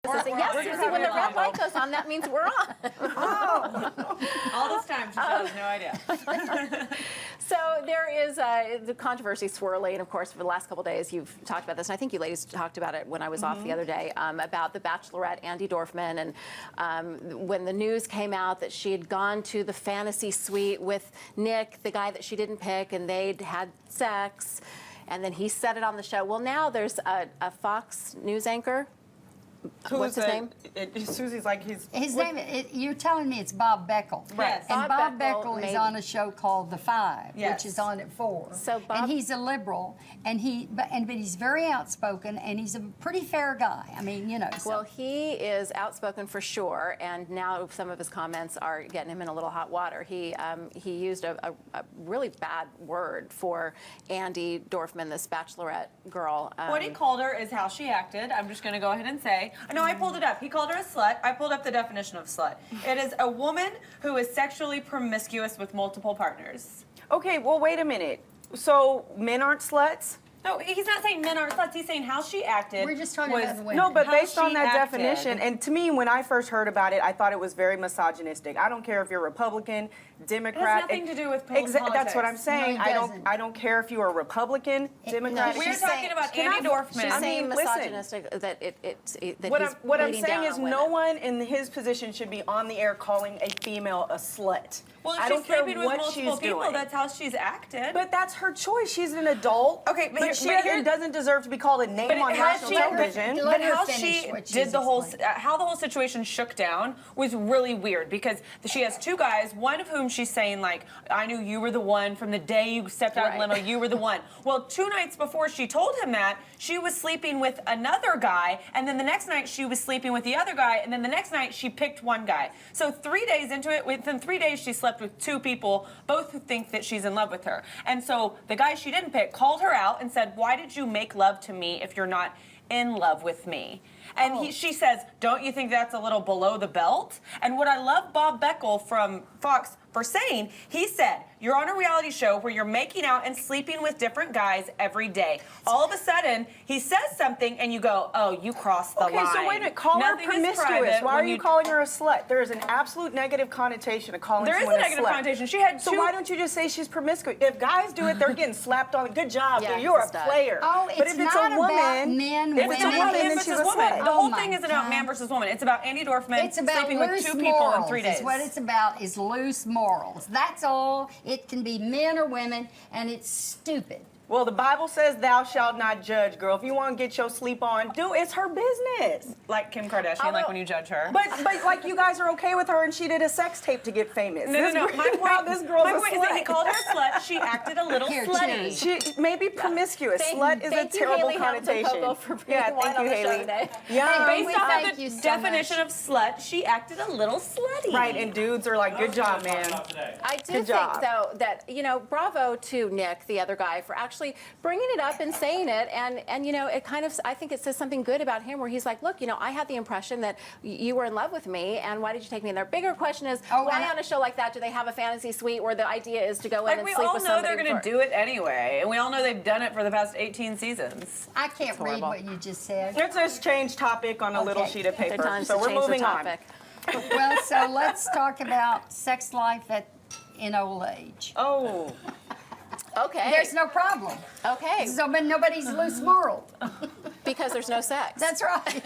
Yes, Susie, when the red light goes on, that means we're on. All this time, she has no idea. So there is the controversy swirling, and of course, for the last couple of days, you've talked about this, and I think you ladies talked about it when I was off the other day, about the Bachelorette Andi Dorfman, and when the news came out that she had gone to the fantasy suite with Nick, the guy that she didn't pick, and they'd had sex, and then he said it on the show. Well, now there's a Fox News anchor. What's his name? Susie's like his name. You're telling me it's Bob Beckel, Yes. And Bob Bob Beckel Beckel is on a show called The Five, Yes. which is on at 4. So Bob, and he's a liberal, and but he's very outspoken, and he's a pretty fair guy. I mean, you know. So. well, he is outspoken for sure, and now some of his comments are getting him in a little hot water. He used a really bad word for Andi Dorfman, this Bachelorette girl. What he called her is how she acted. I'm just going to go ahead and say. No, I pulled it up. He called her a slut. I pulled up the definition of slut. It is a woman who is sexually promiscuous with multiple partners. Okay, well, wait a minute. So men aren't sluts? No, he's not saying men aren't sluts. He's saying how she acted. We're just talking about the women. No, but How based on she that acted. definition, and to me, when I first heard about it, I thought it was very misogynistic. I don't care if you're Republican, Democrat. nothing to do with That's what I'm politics. saying. No, it doesn't. I don't care if you are Republican, Democrat. no, We're she's talking saying- about Can I- Andi Dorfman. She's saying listen. misogynistic, that that What he's I'm beating saying down is on no women. one in his position should be on the air calling a female a slut. Well, if I she's don't care sleeping with what multiple she's people, doing. that's how she's acted. But that's her choice. She's an adult. Okay, but she here- doesn't deserve to be called a name But on how national she- television. Let But her how finish she what she's did the whole, explaining. how the whole situation shook down was really weird because she has 2 guys, one of whom she's saying like, I knew you were the one from the day you stepped out of the Right. limo, you were the one. Well, 2 nights before she told him that, she was sleeping with another guy, and then the next night she was sleeping with the other guy, and then the next night she picked one guy. So 3 days into it, within 3 days she slept with 2 people, both who think that she's in love with her. And so the guy she didn't pick called her out and said, why did you make love to me if you're not in love with me? And she says, don't you think that's a little below the belt? And what I love Bob Beckel from Fox for saying, he said, you're on a reality show where you're making out and sleeping with different guys every day. All of a sudden, he says something and you go, oh, you crossed the line. Okay, so wait a minute. Call Nothing her is promiscuous. private Why are when you calling her a slut? There is an absolute negative connotation of calling There is someone a negative slut. connotation. She had So 2 why don't you just say she's promiscuous? If guys do it, they're getting slapped on. Good job. Yeah, You're a he's a stud. player. Oh, but it's if it's not a woman, about men, if it's a women, woman, man then versus she's a woman. slut. The Oh whole my thing isn't about God. man versus woman. It's about Andi Dorfman It's about sleeping with loose 2 people morals. in 3 days. Is what it's about is loose morals. That's all. It can be men or women, and it's stupid. Well, the Bible says thou shalt not judge, girl. If you want to get your sleep on, do it. It's her business. Like Kim Kardashian, like when you judge her. But like you guys are okay with her and she did a sex tape to get famous. No. My point, This girl's my a point is that he slut. called her a slut. She acted a little Here, slutty. cheers. She may be promiscuous. Slut is a Thank you, terrible Haley Hamilton connotation. Pogo, for bringing Yeah, wine thank on you, the show Haley. today. Yeah. Hey, Based off thank of you the so definition much. of slut, she acted a little slutty. Right, and dudes are like, good job, man. I do Good think, job. though, that, bravo to Nick, the other guy, for actually bringing it up and saying it. And it kind of, I think it says something good about him where he's like, look, I had the impression that you were in love with me, and why did you take me in there? Bigger question is, why on a show like that do they have a fantasy suite where the idea is to go in Like, and we sleep all with know somebody? they're going to do it anyway, and we all know they've done it for the past 18 seasons. I can't read horrible. what you just said. Let's just change topic on a little Okay. sheet of Good paper. times So to we're change the moving on. topic. Well, so let's talk about sex life in old age. Oh, Okay. There's no problem. Okay. So, but nobody's loose moral. Because there's no sex. That's right.